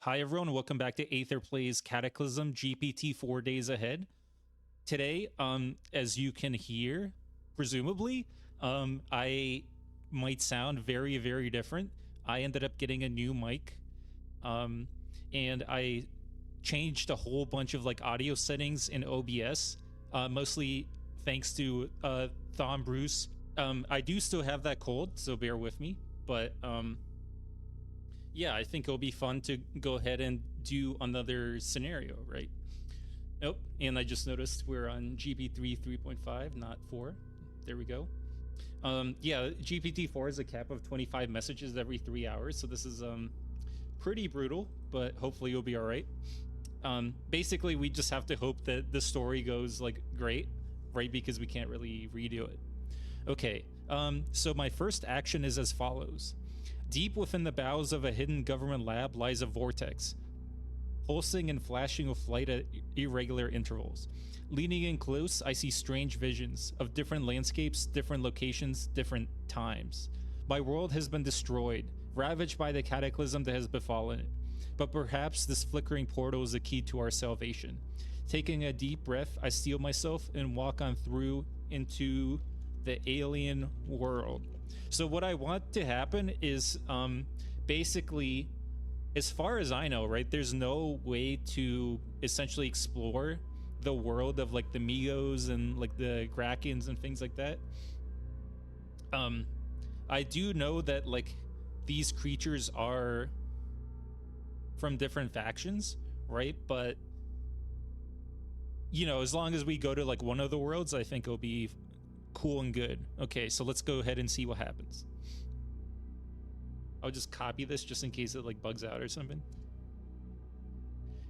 Hi everyone, welcome back to Aether Plays Cataclysm GPT-4 days ahead. Today, as you can hear, presumably, I might sound very, very different. I ended up getting a new mic, and I changed a whole bunch of like audio settings in OBS, mostly thanks to Thom Bruce. I do still have that cold, so bear with me, but yeah, I think it'll be fun to go ahead and do another scenario, right? Oh, and I just noticed we're on GPT 3.5, not 4. There we go. Yeah, GPT-4 is a cap of 25 messages every 3 hours, so this is pretty brutal, but hopefully you'll be all right. Basically, we just have to hope that the story goes like great, right? Because we can't really redo it. Okay, so my first action is as follows. Deep within the bowels of a hidden government lab lies a vortex, pulsing and flashing with light at irregular intervals. Leaning in close, I see strange visions of different landscapes, different locations, different times. My world has been destroyed, ravaged by the cataclysm that has befallen it. But perhaps this flickering portal is the key to our salvation. Taking a deep breath, I steel myself and walk on through into the alien world. So what I want to happen is basically, as far as I know, right, there's no way to essentially explore the world of like the Migos and like the Krakens and things like that. I do know that like these creatures are from different factions, right? But you know, as long as we go to like one of the worlds, I think it'll be cool and good. Okay, so let's go ahead and see what happens. I'll just copy this just in case it like bugs out or something.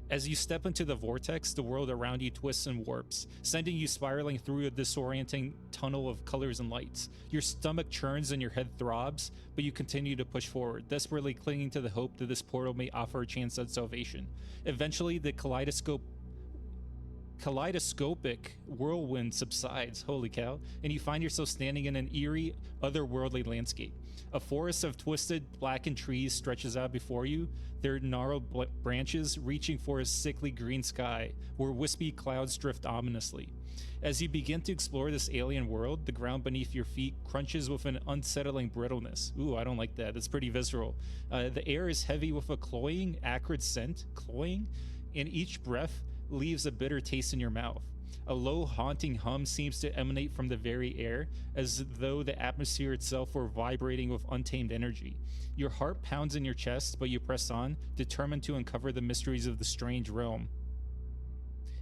As you step into the vortex, the world around you twists and warps, sending you spiraling through a disorienting tunnel of colors and lights. Your stomach churns and your head throbs, but you continue to push forward, desperately clinging to the hope that this portal may offer a chance at salvation. Eventually, the kaleidoscopic whirlwind subsides, holy cow, and you find yourself standing in an eerie, otherworldly landscape. A forest of twisted, blackened trees stretches out before you, their gnarled branches reaching for a sickly green sky, where wispy clouds drift ominously. As you begin to explore this alien world, the ground beneath your feet crunches with an unsettling brittleness. Ooh, I don't like that. That's pretty visceral. The air is heavy with a cloying, acrid scent, and each breath leaves a bitter taste in your mouth. A low, haunting hum seems to emanate from the very air, as though the atmosphere itself were vibrating with untamed energy. Your heart pounds in your chest, but you press on, determined to uncover the mysteries of the strange realm.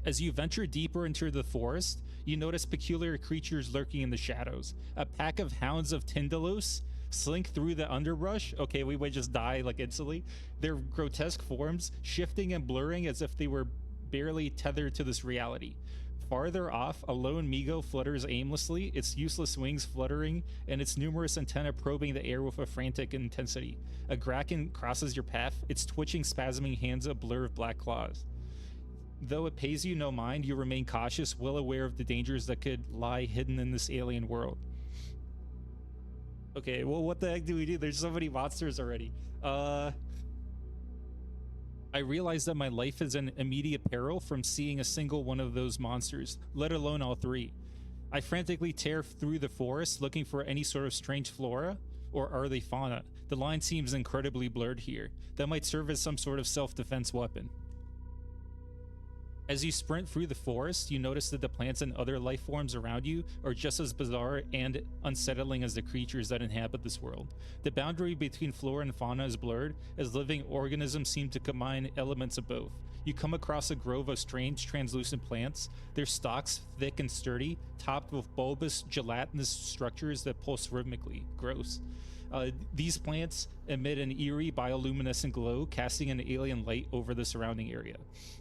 As you venture deeper into the forest, you notice peculiar creatures lurking in the shadows. A pack of hounds of Tindalos slink through the underbrush. Okay, we would just die like instantly. Their grotesque forms shifting and blurring as if they were barely tethered to this reality. Farther off, a lone Migo flutters aimlessly, its useless wings fluttering and its numerous antennae probing the air with a frantic intensity. A Kraken crosses your path, its twitching, spasming hands a blur of black claws. Though it pays you no mind, you remain cautious, well aware of the dangers that could lie hidden in this alien world. Okay, well, what the heck do we do? There's so many monsters already. I realize that my life is in immediate peril from seeing a single one of those monsters, let alone all three. I frantically tear through the forest looking for any sort of strange flora, or are they fauna? The line seems incredibly blurred here. That might serve as some sort of self-defense weapon. As you sprint through the forest, you notice that the plants and other life forms around you are just as bizarre and unsettling as the creatures that inhabit this world. The boundary between flora and fauna is blurred, as living organisms seem to combine elements of both. You come across a grove of strange, translucent plants, their stalks thick and sturdy, topped with bulbous, gelatinous structures that pulse rhythmically. Gross. These plants emit an eerie bioluminescent glow, casting an alien light over the surrounding area.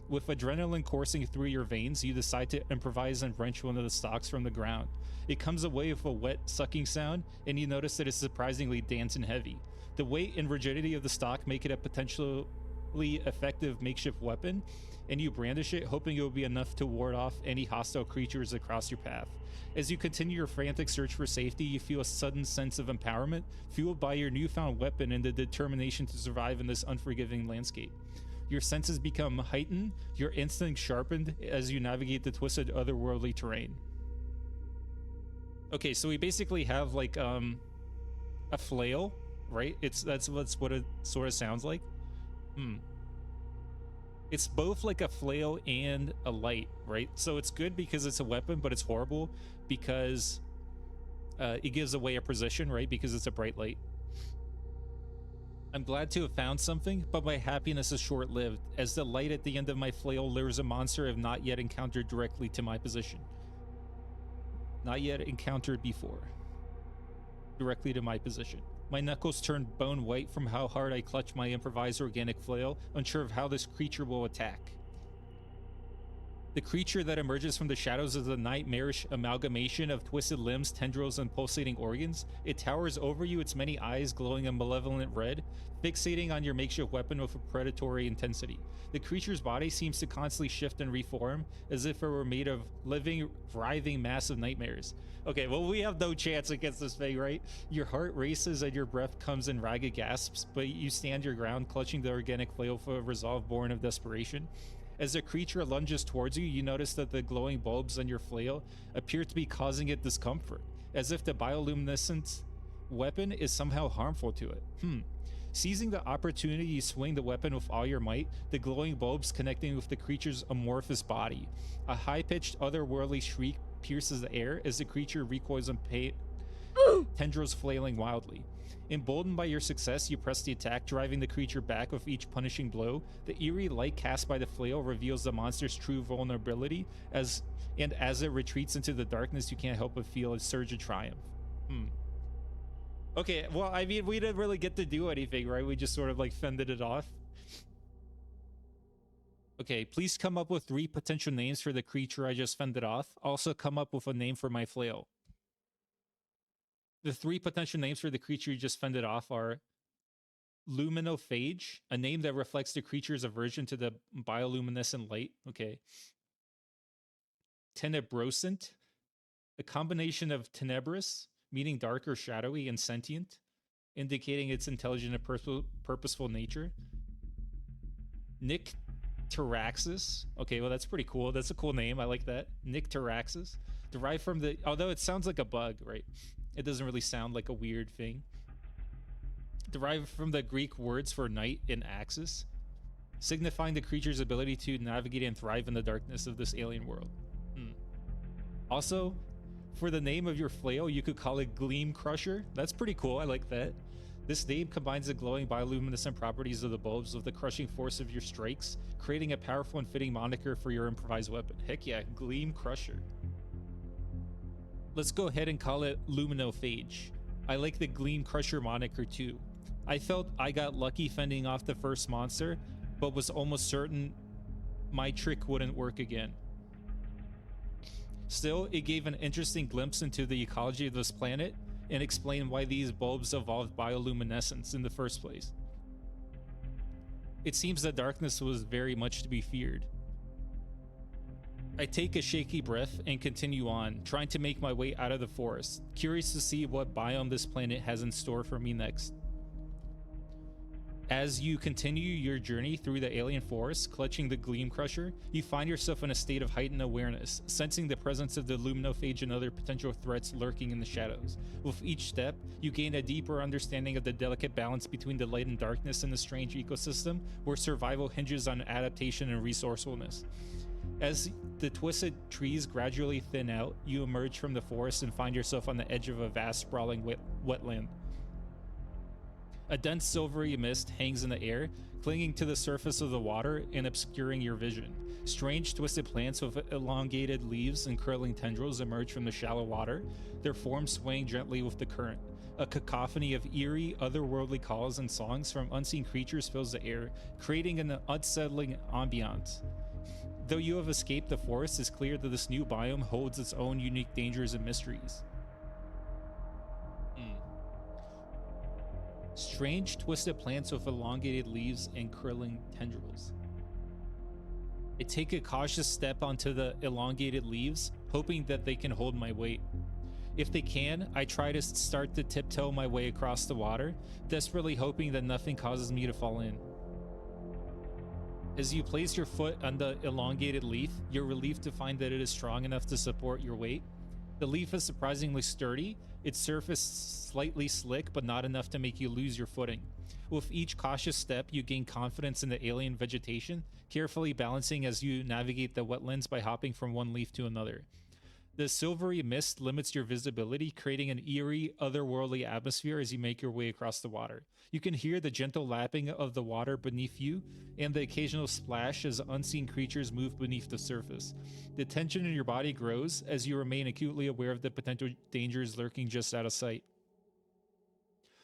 With adrenaline coursing through your veins, you decide to improvise and wrench one of the stalks from the ground. It comes away with a wet, sucking sound, and you notice that it's surprisingly dense and heavy. The weight and rigidity of the stalk make it a potentially effective makeshift weapon, and you brandish it, hoping it will be enough to ward off any hostile creatures across your path. As you continue your frantic search for safety, you feel a sudden sense of empowerment, fueled by your newfound weapon and the determination to survive in this unforgiving landscape. Your senses become heightened, your instincts sharpened as you navigate the twisted otherworldly terrain. Okay, so we basically have like a flail, right? That's what it sort of sounds like. It's both like a flail and a light, right? So it's good because it's a weapon, but it's horrible because it gives away a position, right? Because it's a bright light. I'm glad to have found something, but my happiness is short-lived, as the light at the end of my flail lures a monster I have not yet encountered directly to my position. Not yet encountered before. Directly to my position. My knuckles turn bone white from how hard I clutch my improvised organic flail, unsure of how this creature will attack. The creature that emerges from the shadows is a nightmarish amalgamation of twisted limbs, tendrils, and pulsating organs. It towers over you, its many eyes glowing a malevolent red, fixating on your makeshift weapon with a predatory intensity. The creature's body seems to constantly shift and reform, as if it were made of living, writhing mass of nightmares. Okay, well, we have no chance against this thing, right? Your heart races and your breath comes in ragged gasps, but you stand your ground, clutching the organic flail for a resolve born of desperation. As the creature lunges towards you, you notice that the glowing bulbs on your flail appear to be causing it discomfort, as if the bioluminescent weapon is somehow harmful to it. Seizing the opportunity, you swing the weapon with all your might, the glowing bulbs connecting with the creature's amorphous body. A high-pitched, otherworldly shriek pierces the air as the creature recoils in pain, tendrils flailing wildly. Emboldened by your success, you press the attack, driving the creature back with each punishing blow. The eerie light cast by the flail reveals the monster's true vulnerability, as it retreats into the darkness, you can't help but feel a surge of triumph. Okay, well, I mean, we didn't really get to do anything, right? We just sort of like fended it off. Okay, please come up with 3 potential names for the creature I just fended off. Also come up with a name for my flail. The 3 potential names for the creature you just fended off are Luminophage, a name that reflects the creature's aversion to the bioluminescent light. Okay. Tenebrosant, a combination of tenebrous, meaning dark or shadowy, and sentient, indicating its intelligent and purposeful nature. Nycteraxis. Okay, well, that's pretty cool. That's a cool name. I like that. Nycteraxis. Derived from the... Although it sounds like a bug, right? It doesn't really sound like a weird thing. Derived from the Greek words for night and axis, signifying the creature's ability to navigate and thrive in the darkness of this alien world. Also, for the name of your flail, you could call it Gleam Crusher. That's pretty cool. I like that. This name combines the glowing bioluminescent properties of the bulbs with the crushing force of your strikes, creating a powerful and fitting moniker for your improvised weapon. Heck yeah, Gleam Crusher. Let's go ahead and call it Luminophage. I like the Gleam Crusher moniker too. I felt I got lucky fending off the first monster, but was almost certain my trick wouldn't work again. Still, it gave an interesting glimpse into the ecology of this planet and explained why these bulbs evolved bioluminescence in the first place. It seems that darkness was very much to be feared. I take a shaky breath and continue on, trying to make my way out of the forest, curious to see what biome this planet has in store for me next. As you continue your journey through the alien forest, clutching the Gleam Crusher, you find yourself in a state of heightened awareness, sensing the presence of the Luminophage and other potential threats lurking in the shadows. With each step, you gain a deeper understanding of the delicate balance between the light and darkness in the strange ecosystem, where survival hinges on adaptation and resourcefulness. As the twisted trees gradually thin out, you emerge from the forest and find yourself on the edge of a vast, sprawling wetland. A dense silvery mist hangs in the air, clinging to the surface of the water and obscuring your vision. Strange twisted plants with elongated leaves and curling tendrils emerge from the shallow water, their forms swaying gently with the current. A cacophony of eerie, otherworldly calls and songs from unseen creatures fills the air, creating an unsettling ambiance. Though you have escaped the forest, it's clear that this new biome holds its own unique dangers and mysteries. Strange twisted plants with elongated leaves and curling tendrils. I take a cautious step onto the elongated leaves, hoping that they can hold my weight. If they can, I try to start to tiptoe my way across the water, desperately hoping that nothing causes me to fall in. As you place your foot on the elongated leaf, you're relieved to find that it is strong enough to support your weight. The leaf is surprisingly sturdy, its surface slightly slick, but not enough to make you lose your footing. With each cautious step, you gain confidence in the alien vegetation, carefully balancing as you navigate the wetlands by hopping from one leaf to another. The silvery mist limits your visibility, creating an eerie, otherworldly atmosphere as you make your way across the water. You can hear the gentle lapping of the water beneath you and the occasional splash as unseen creatures move beneath the surface. The tension in your body grows as you remain acutely aware of the potential dangers lurking just out of sight.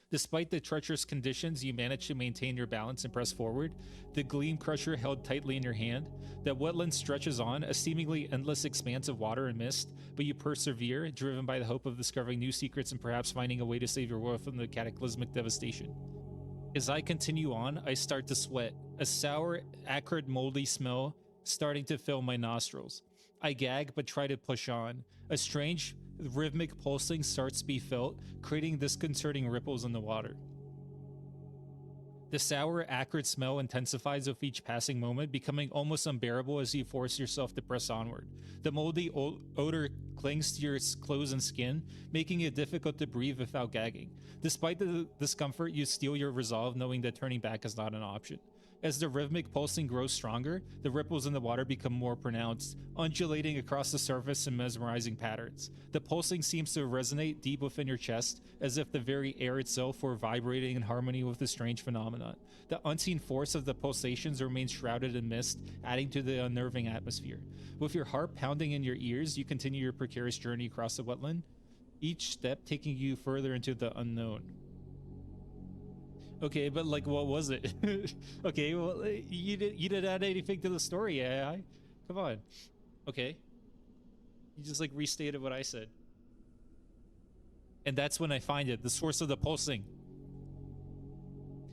Despite the treacherous conditions, you manage to maintain your balance and press forward, the gleam crusher held tightly in your hand. The wetland stretches on, a seemingly endless expanse of water and mist, but you persevere, driven by the hope of discovering new secrets and perhaps finding a way to save your world from the cataclysmic devastation. As I continue on, I start to sweat, a sour, acrid, moldy smell starting to fill my nostrils. I gag but try to push on. A strange, rhythmic pulsing starts to be felt, creating disconcerting ripples in the water. The sour, acrid smell intensifies with each passing moment, becoming almost unbearable as you force yourself to press onward. The moldy odor clings to your clothes and skin, making it difficult to breathe without gagging. Despite the discomfort, you steel your resolve, knowing that turning back is not an option. As the rhythmic pulsing grows stronger, the ripples in the water become more pronounced, undulating across the surface in mesmerizing patterns. The pulsing seems to resonate deep within your chest, as if the very air itself were vibrating in harmony with the strange phenomenon. The unseen force of the pulsations remains shrouded in mist, adding to the unnerving atmosphere. With your heart pounding in your ears, you continue your precarious journey across the wetland, each step taking you further into the unknown. Okay, but like, what was it? Okay, well, you didn't add anything to the story, AI. Come on. Okay. You just like restated what I said. And that's when I find it, the source of the pulsing.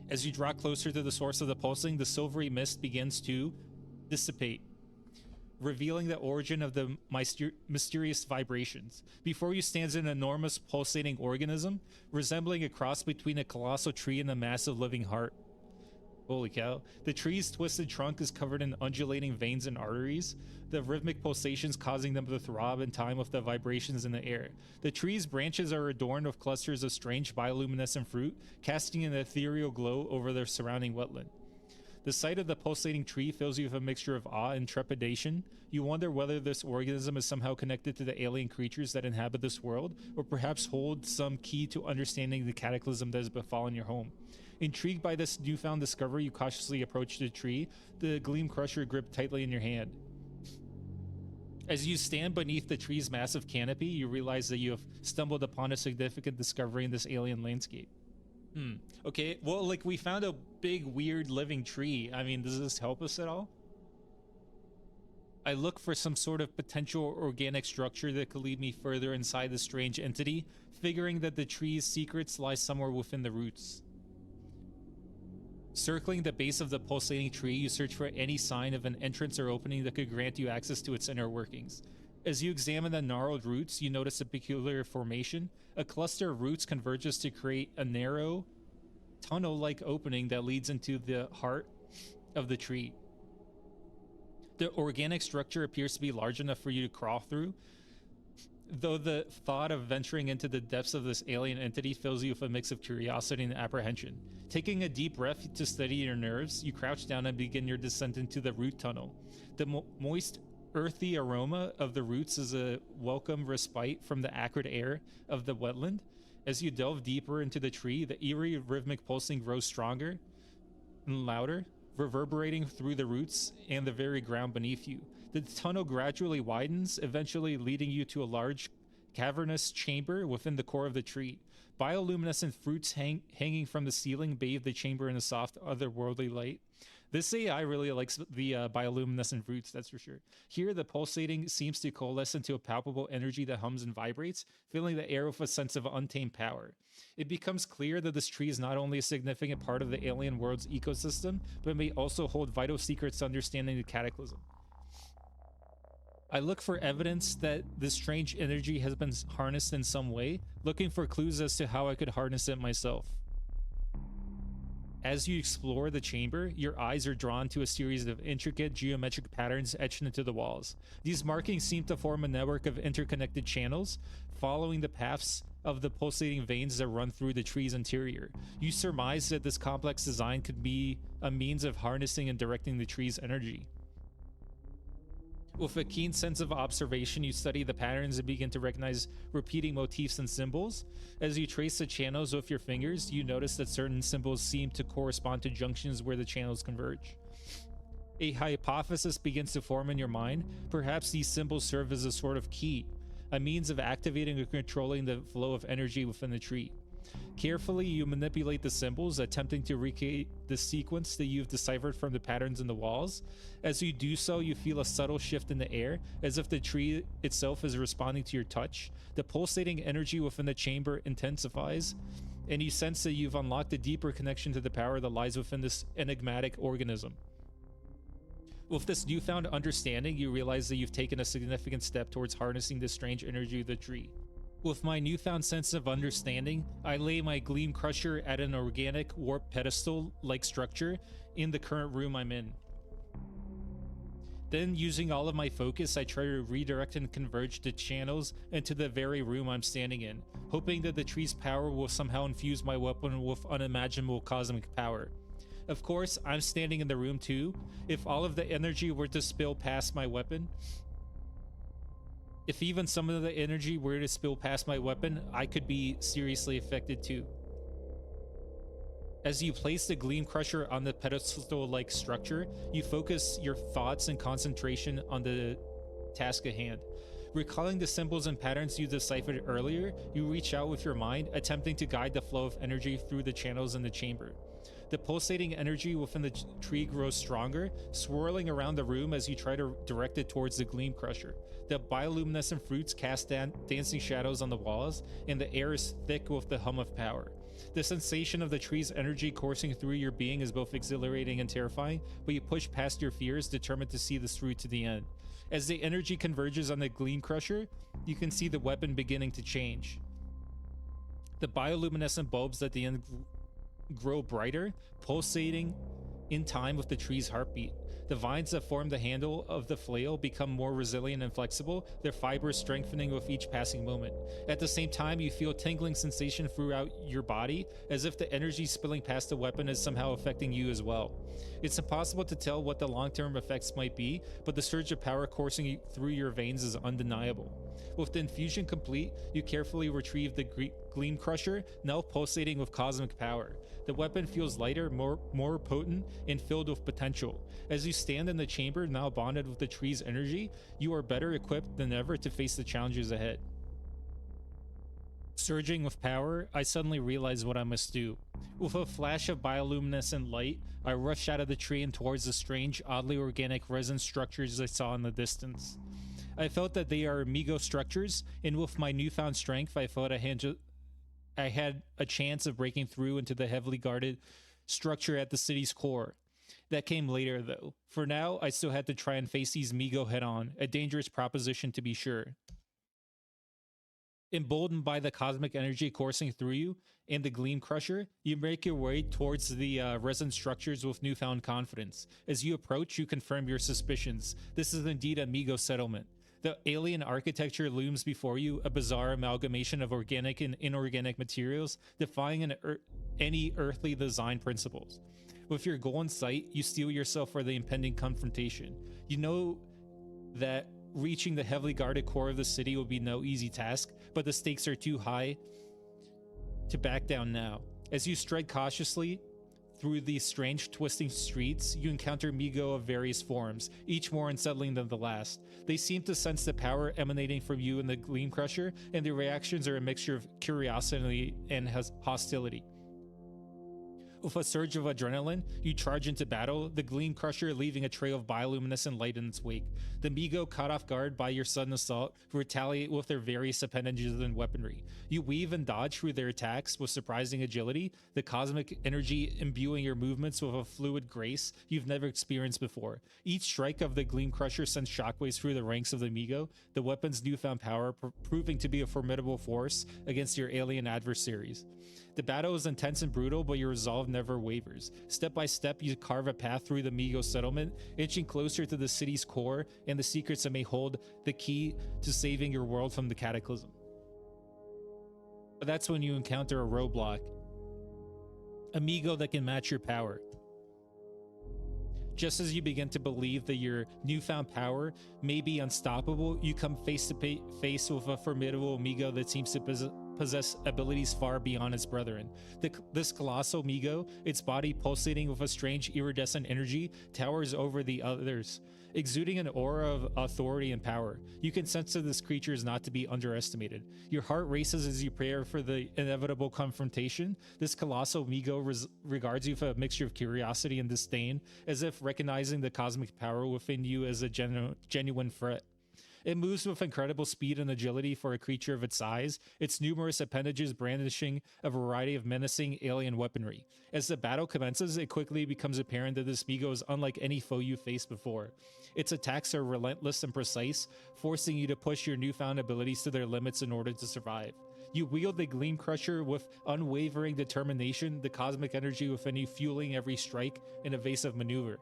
As you draw closer to the source of the pulsing, the silvery mist begins to dissipate, revealing the origin of the mysterious vibrations. Before you stands an enormous pulsating organism, resembling a cross between a colossal tree and a massive living heart. Holy cow. The tree's twisted trunk is covered in undulating veins and arteries, the rhythmic pulsations causing them to throb in time with the vibrations in the air. The tree's branches are adorned with clusters of strange bioluminescent fruit, casting an ethereal glow over the surrounding wetland. The sight of the pulsating tree fills you with a mixture of awe and trepidation. You wonder whether this organism is somehow connected to the alien creatures that inhabit this world, or perhaps hold some key to understanding the cataclysm that has befallen your home. Intrigued by this newfound discovery, you cautiously approach the tree, the gleam crusher gripped tightly in your hand. As you stand beneath the tree's massive canopy, you realize that you have stumbled upon a significant discovery in this alien landscape. Okay, well, like, we found a big, weird living tree. I mean, does this help us at all? I look for some sort of potential organic structure that could lead me further inside the strange entity, figuring that the tree's secrets lie somewhere within the roots. Circling the base of the pulsating tree, you search for any sign of an entrance or opening that could grant you access to its inner workings. As you examine the gnarled roots, you notice a peculiar formation. A cluster of roots converges to create a narrow, tunnel-like opening that leads into the heart of the tree. The organic structure appears to be large enough for you to crawl through, though the thought of venturing into the depths of this alien entity fills you with a mix of curiosity and apprehension. Taking a deep breath to steady your nerves, you crouch down and begin your descent into the root tunnel. The moist, earthy aroma of the roots is a welcome respite from the acrid air of the wetland. As you delve deeper into the tree, the eerie rhythmic pulsing grows stronger and louder, reverberating through the roots and the very ground beneath you. The tunnel gradually widens, eventually leading you to a large cavernous chamber within the core of the tree. Bioluminescent fruits hanging from the ceiling bathe the chamber in a soft, otherworldly light. This AI really likes the bioluminescent roots, that's for sure. Here, the pulsating seems to coalesce into a palpable energy that hums and vibrates, filling the air with a sense of untamed power. It becomes clear that this tree is not only a significant part of the alien world's ecosystem, but may also hold vital secrets to understanding the cataclysm. I look for evidence that this strange energy has been harnessed in some way, looking for clues as to how I could harness it myself. As you explore the chamber, your eyes are drawn to a series of intricate geometric patterns etched into the walls. These markings seem to form a network of interconnected channels, following the paths of the pulsating veins that run through the tree's interior. You surmise that this complex design could be a means of harnessing and directing the tree's energy. With a keen sense of observation, you study the patterns and begin to recognize repeating motifs and symbols. As you trace the channels with your fingers, you notice that certain symbols seem to correspond to junctions where the channels converge. A hypothesis begins to form in your mind. Perhaps these symbols serve as a sort of key, a means of activating or controlling the flow of energy within the tree. Carefully, you manipulate the symbols, attempting to recreate the sequence that you've deciphered from the patterns in the walls. As you do so, you feel a subtle shift in the air, as if the tree itself is responding to your touch. The pulsating energy within the chamber intensifies, and you sense that you've unlocked a deeper connection to the power that lies within this enigmatic organism. With this newfound understanding, you realize that you've taken a significant step towards harnessing the strange energy of the tree. With my newfound sense of understanding, I lay my Gleam Crusher at an organic warp pedestal-like structure in the current room I'm in. Then, using all of my focus, I try to redirect and converge the channels into the very room I'm standing in, hoping that the tree's power will somehow infuse my weapon with unimaginable cosmic power. Of course, I'm standing in the room too. If all of the energy were to spill past my weapon, if even some of the energy were to spill past my weapon, I could be seriously affected too. As you place the Gleam Crusher on the pedestal-like structure, you focus your thoughts and concentration on the task at hand. Recalling the symbols and patterns you deciphered earlier, you reach out with your mind, attempting to guide the flow of energy through the channels in the chamber. The pulsating energy within the tree grows stronger, swirling around the room as you try to direct it towards the Gleam Crusher. The bioluminescent fruits cast dancing shadows on the walls, and the air is thick with the hum of power. The sensation of the tree's energy coursing through your being is both exhilarating and terrifying, but you push past your fears, determined to see this through to the end. As the energy converges on the Gleam Crusher, you can see the weapon beginning to change. The bioluminescent bulbs at the end grow brighter, pulsating in time with the tree's heartbeat. The vines that form the handle of the flail become more resilient and flexible, their fibers strengthening with each passing moment. At the same time, you feel a tingling sensation throughout your body, as if the energy spilling past the weapon is somehow affecting you as well. It's impossible to tell what the long-term effects might be, but the surge of power coursing through your veins is undeniable. With the infusion complete, you carefully retrieve the Gleam Crusher, now pulsating with cosmic power. The weapon feels lighter, more potent, and filled with potential. As you stand in the chamber, now bonded with the tree's energy, you are better equipped than ever to face the challenges ahead. Surging with power, I suddenly realize what I must do. With a flash of bioluminescent light, I rush out of the tree and towards the strange, oddly organic resin structures I saw in the distance. I felt that they are Amigo structures, and with my newfound strength, I thought I had a chance of breaking through into the heavily guarded structure at the city's core. That came later, though. For now, I still had to try and face these Amigo head-on, a dangerous proposition to be sure. Emboldened by the cosmic energy coursing through you and the Gleam Crusher, you make your way towards the resin structures with newfound confidence. As you approach, you confirm your suspicions. This is indeed a Amigo settlement. The alien architecture looms before you, a bizarre amalgamation of organic and inorganic materials, defying any earthly design principles. With your goal in sight, you steel yourself for the impending confrontation. You know that reaching the heavily guarded core of the city will be no easy task, but the stakes are too high to back down now. As you stride cautiously through these strange, twisting streets, you encounter Migo of various forms, each more unsettling than the last. They seem to sense the power emanating from you in the Gleam Crusher, and their reactions are a mixture of curiosity and hostility. With a surge of adrenaline, you charge into battle, the Gleam Crusher leaving a trail of bioluminescent light in its wake. The Migo, caught off guard by your sudden assault, retaliate with their various appendages and weaponry. You weave and dodge through their attacks with surprising agility, the cosmic energy imbuing your movements with a fluid grace you've never experienced before. Each strike of the Gleam Crusher sends shockwaves through the ranks of the Migo, the weapon's newfound power proving to be a formidable force against your alien adversaries. The battle is intense and brutal, but your resolve never wavers. Step by step, you carve a path through the Migo settlement, inching closer to the city's core and the secrets that may hold the key to saving your world from the Cataclysm. But that's when you encounter a roadblock. A Migo that can match your power. Just as you begin to believe that your newfound power may be unstoppable, you come face to face with a formidable Migo that seems to possess abilities far beyond its brethren. This colossal Migo, its body pulsating with a strange iridescent energy, towers over the others, exuding an aura of authority and power. You can sense that this creature is not to be underestimated. Your heart races as you prepare for the inevitable confrontation. This colossal Migo regards you with a mixture of curiosity and disdain, as if recognizing the cosmic power within you as a genuine threat. It moves with incredible speed and agility for a creature of its size, its numerous appendages brandishing a variety of menacing alien weaponry. As the battle commences, it quickly becomes apparent that this Migo is unlike any foe you faced before. Its attacks are relentless and precise, forcing you to push your newfound abilities to their limits in order to survive. You wield the Gleam Crusher with unwavering determination, the cosmic energy within you fueling every strike and evasive maneuver.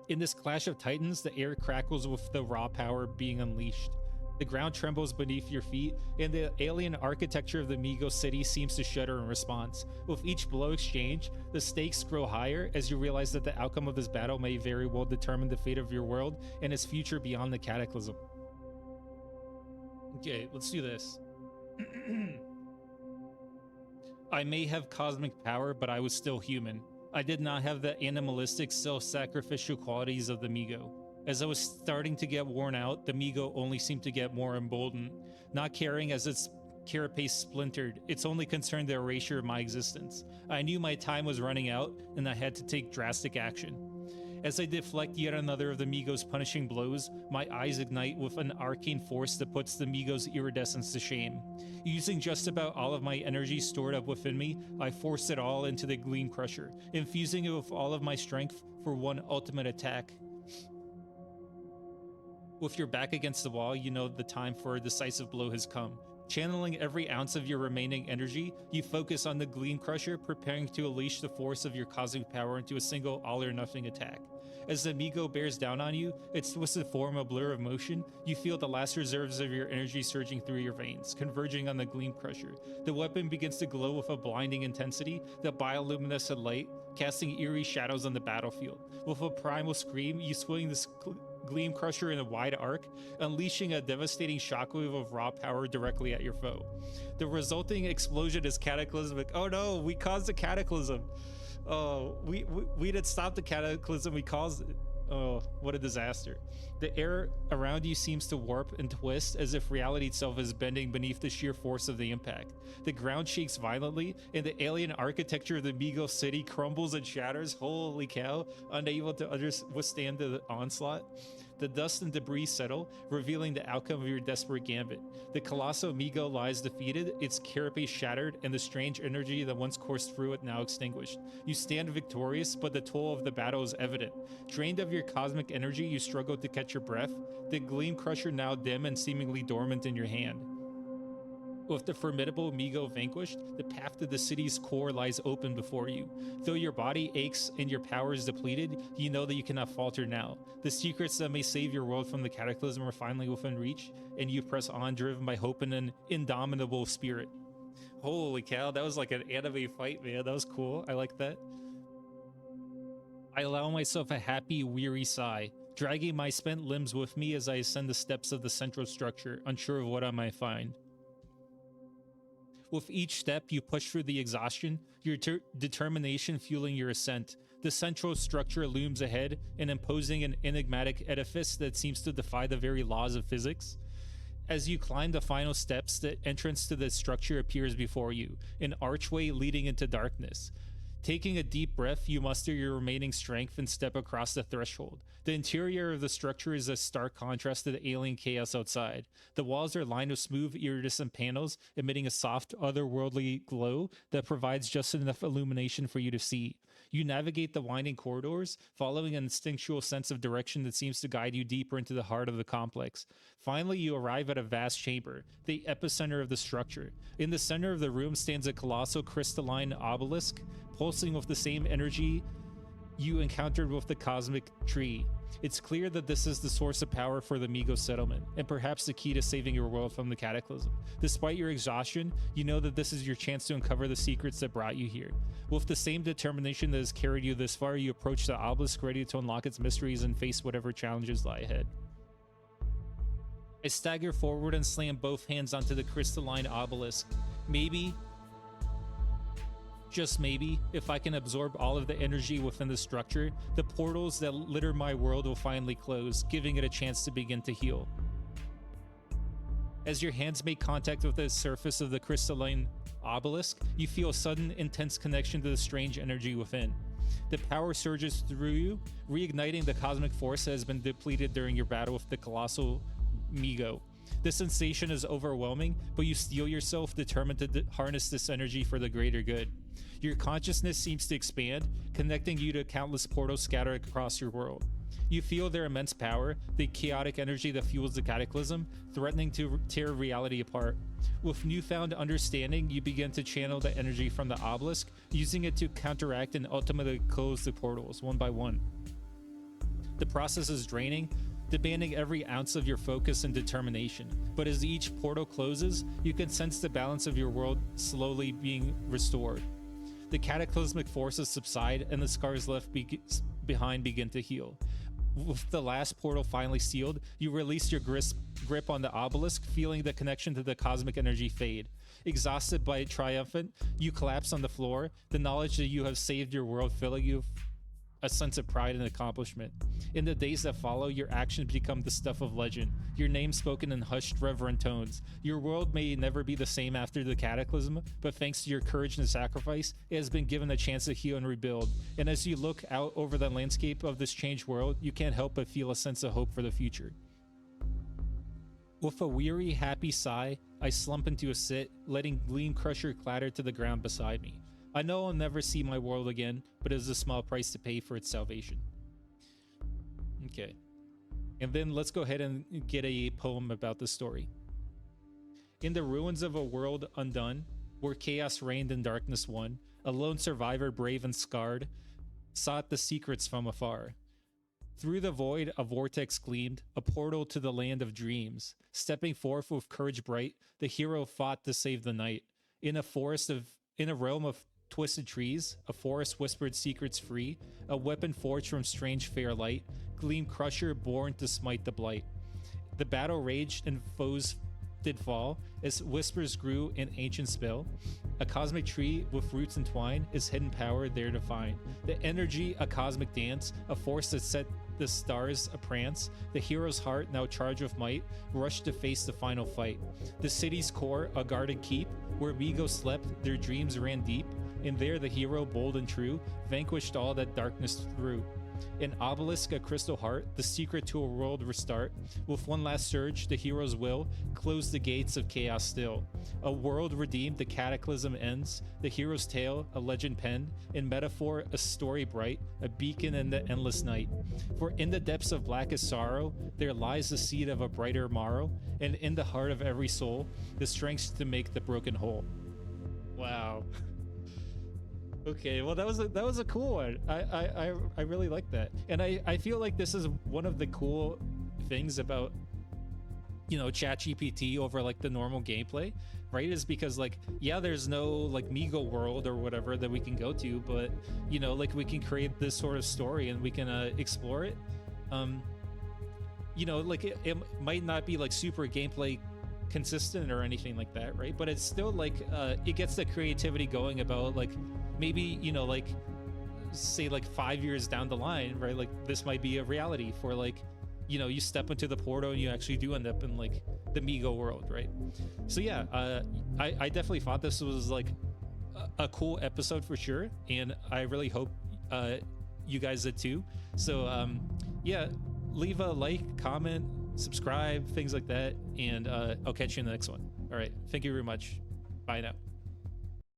In this clash of titans, the air crackles with the raw power being unleashed. The ground trembles beneath your feet, and the alien architecture of the Migo city seems to shudder in response. With each blow exchange, the stakes grow higher as you realize that the outcome of this battle may very well determine the fate of your world and its future beyond the Cataclysm. Okay, let's do this. I may have cosmic power, but I was still human. I did not have the animalistic, self-sacrificial qualities of the Migo. As I was starting to get worn out, the Migo only seemed to get more emboldened, not caring as its carapace splintered, its only concern the erasure of my existence. I knew my time was running out, and I had to take drastic action. As I deflect yet another of the Migo's punishing blows, my eyes ignite with an arcane force that puts the Migo's iridescence to shame. Using just about all of my energy stored up within me, I forced it all into the Gleam Crusher, infusing it with all of my strength for one ultimate attack. With your back against the wall, you know the time for a decisive blow has come. Channeling every ounce of your remaining energy, you focus on the Gleam Crusher, preparing to unleash the force of your cosmic power into a single all-or-nothing attack. As the Migo bears down on you, its twisted form a blur of motion, you feel the last reserves of your energy surging through your veins, converging on the Gleam Crusher. The weapon begins to glow with a blinding intensity, the bioluminescent light, casting eerie shadows on the battlefield. With a primal scream, you swing this Gleam Crusher in a wide arc, unleashing a devastating shockwave of raw power directly at your foe. The resulting explosion is cataclysmic. Oh no, we caused a cataclysm. Oh, we didn't stop the cataclysm, we caused it. Oh, what a disaster. The air around you seems to warp and twist as if reality itself is bending beneath the sheer force of the impact. The ground shakes violently, and the alien architecture of the Migo city crumbles and shatters. Holy cow, unable to withstand the onslaught. The dust and debris settle, revealing the outcome of your desperate gambit. The colossal Migo lies defeated, its carapace shattered, and the strange energy that once coursed through it now extinguished. You stand victorious, but the toll of the battle is evident. Drained of your cosmic energy, you struggle to catch your breath, the Gleam Crusher now dim and seemingly dormant in your hand. With the formidable Migo vanquished, the path to the city's core lies open before you. Though your body aches and your power is depleted, you know that you cannot falter now. The secrets that may save your world from the Cataclysm are finally within reach, and you press on, driven by hope and an indomitable spirit. Holy cow, that was like an anime fight, man. That was cool. I like that. I allow myself a happy, weary sigh, dragging my spent limbs with me as I ascend the steps of the central structure, unsure of what I might find. With each step, you push through the exhaustion, your determination fueling your ascent. The central structure looms ahead, an imposing and enigmatic edifice that seems to defy the very laws of physics. As you climb the final steps, the entrance to the structure appears before you, an archway leading into darkness. Taking a deep breath, you muster your remaining strength and step across the threshold. The interior of the structure is a stark contrast to the alien chaos outside. The walls are lined with smooth, iridescent panels, emitting a soft, otherworldly glow that provides just enough illumination for you to see. You navigate the winding corridors, following an instinctual sense of direction that seems to guide you deeper into the heart of the complex. Finally, you arrive at a vast chamber, the epicenter of the structure. In the center of the room stands a colossal crystalline obelisk, pulsing with the same energy you encountered with the cosmic tree. It's clear that this is the source of power for the Migos settlement, and perhaps the key to saving your world from the Cataclysm. Despite your exhaustion, you know that this is your chance to uncover the secrets that brought you here. With the same determination that has carried you this far, you approach the obelisk ready to unlock its mysteries and face whatever challenges lie ahead. I stagger forward and slam both hands onto the crystalline obelisk. Maybe, just maybe, if I can absorb all of the energy within the structure, the portals that litter my world will finally close, giving it a chance to begin to heal. As your hands make contact with the surface of the crystalline obelisk, you feel a sudden, intense connection to the strange energy within. The power surges through you, reigniting the cosmic force that has been depleted during your battle with the colossal Migo. The sensation is overwhelming, but you steel yourself, determined to harness this energy for the greater good. Your consciousness seems to expand, connecting you to countless portals scattered across your world. You feel their immense power, the chaotic energy that fuels the Cataclysm, threatening to tear reality apart. With newfound understanding, you begin to channel the energy from the obelisk, using it to counteract and ultimately close the portals one by one. The process is draining, demanding every ounce of your focus and determination. But as each portal closes, you can sense the balance of your world slowly being restored. The cataclysmic forces subside and the scars left behind begin to heal. With the last portal finally sealed, you release your grip on the obelisk, feeling the connection to the cosmic energy fade. Exhausted but triumphant, you collapse on the floor, the knowledge that you have saved your world filling you a sense of pride and accomplishment. In the days that follow, your actions become the stuff of legend, your name spoken in hushed, reverent tones. Your world may never be the same after the cataclysm, but thanks to your courage and sacrifice, it has been given a chance to heal and rebuild. And as you look out over the landscape of this changed world, you can't help but feel a sense of hope for the future. With a weary, happy sigh, I slump into a sit, letting Gleam Crusher clatter to the ground beside me. I know I'll never see my world again, but it is a small price to pay for its salvation. Okay. And then let's go ahead and get a poem about the story. In the ruins of a world undone, where chaos reigned and darkness won, a lone survivor, brave and scarred, sought the secrets from afar. Through the void, a vortex gleamed, a portal to the land of dreams. Stepping forth with courage bright, the hero fought to save the night. In a realm of twisted trees, a forest whispered secrets free, a weapon forged from strange fair light, Gleam Crusher born to smite the blight. The battle raged and foes did fall, as whispers grew in ancient spell. A cosmic tree with roots entwined, is hidden power there to find. The energy, a cosmic dance, a force that set the stars a prance. The hero's heart, now charged with might, rushed to face the final fight. The city's core, a guarded keep, where Migos slept, their dreams ran deep. And there the hero, bold and true, vanquished all that darkness threw. An obelisk, a crystal heart, the secret to a world restart. With one last surge, the hero's will closed the gates of chaos still. A world redeemed, the cataclysm ends. The hero's tale, a legend penned. In metaphor, a story bright, a beacon in the endless night. For in the depths of blackest sorrow, there lies the seed of a brighter morrow. And in the heart of every soul, the strength to make the broken whole. Wow. Okay, well that was a cool one. I really like that, and I feel like this is one of the cool things about, you know, ChatGPT over like the normal gameplay, right? Is because like, yeah, there's no like Migo world or whatever that we can go to, but you know, like we can create this sort of story and we can explore it. You know, like it might not be like super gameplay consistent or anything like that, right? But it's still like it gets the creativity going about like maybe, you know, like say like 5 years down the line, right? Like this might be a reality for like, you know, you step into the portal and you actually do end up in like the Migo world, right? So yeah, I definitely thought this was like a cool episode for sure, and I really hope you guys did too. So yeah, leave a like, comment, subscribe, things like that, and I'll catch you in the next one. All right, thank you very much. Bye now.